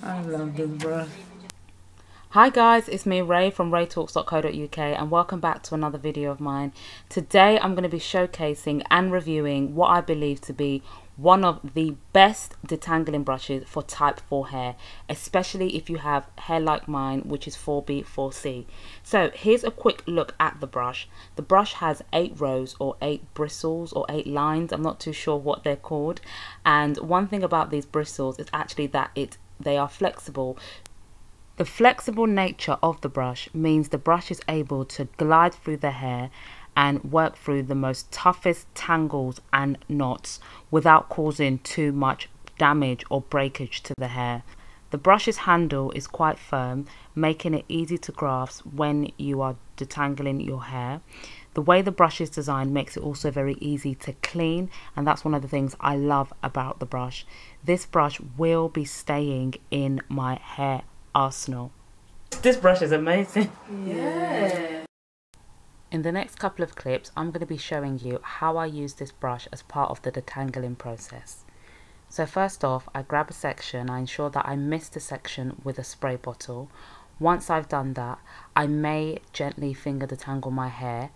I love this brush. Hi guys, it's me Ray from raytalks.co.uk and welcome back to another video of mine. Today I'm going to be showcasing and reviewing what I believe to be one of the best detangling brushes for type 4 hair, especially if you have hair like mine, which is 4B, 4C. So here's a quick look at the brush. The brush has 8 rows or 8 bristles or 8 lines, I'm not too sure what they're called. And one thing about these bristles is actually that they are flexible. The flexible nature of the brush means the brush is able to glide through the hair and work through the most toughest tangles and knots without causing too much damage or breakage to the hair. The brush's handle is quite firm, making it easy to grasp when you are detangling your hair. The way the brush is designed makes it also very easy to clean, and that's one of the things I love about the brush. This brush will be staying in my hair arsenal. This brush is amazing. Yeah. In the next couple of clips, I'm going to be showing you how I use this brush as part of the detangling process. So first off, I grab a section, I ensure that I mist the section with a spray bottle. Once I've done that, I may gently finger detangle my hair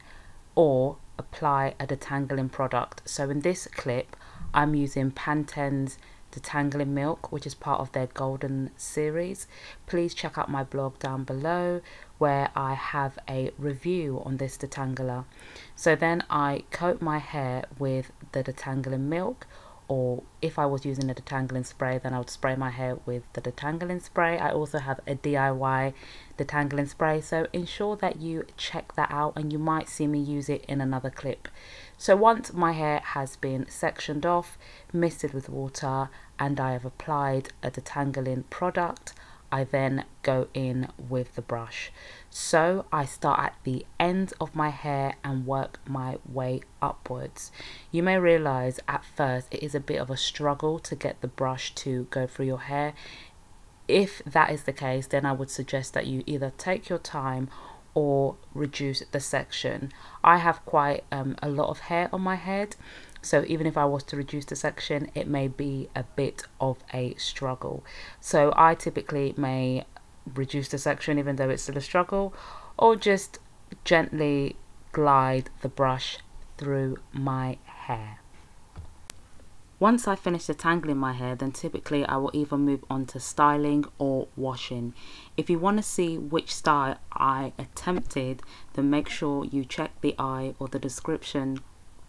or apply a detangling product. So in this clip, I'm using Pantene's Detangling Milk, which is part of their Golden series. Please check out my blog down below where I have a review on this detangler. So then I coat my hair with the Detangling Milk, or if I was using a detangling spray, then I would spray my hair with the detangling spray. I also have a DIY detangling spray, so ensure that you check that out and you might see me use it in another clip. So once my hair has been sectioned off, misted with water, and I have applied a detangling product, I then go in with the brush. So I start at the end of my hair and work my way upwards. You may realize at first it is a bit of a struggle to get the brush to go through your hair. If that is the case, then I would suggest that you either take your time or reduce the section. I have quite a lot of hair on my head, so even if I was to reduce the section, it may be a bit of a struggle. So I typically may reduce the section even though it's still a struggle, or just gently glide the brush through my hair. Once I finish detangling my hair, then typically I will either move on to styling or washing. If you want to see which style I attempted, then make sure you check the eye or the description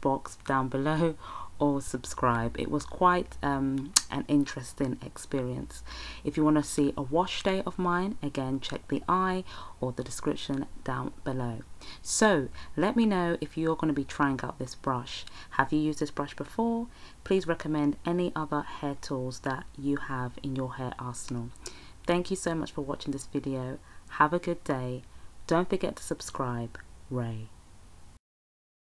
box down below or subscribe. It was quite an interesting experience. If you want to see a wash day of mine, again check the eye or the description down below. So let me know if you're going to be trying out this brush. Have you used this brush before? Please recommend any other hair tools that you have in your hair arsenal. Thank you so much for watching this video. Have a good day. Don't forget to subscribe. Ray.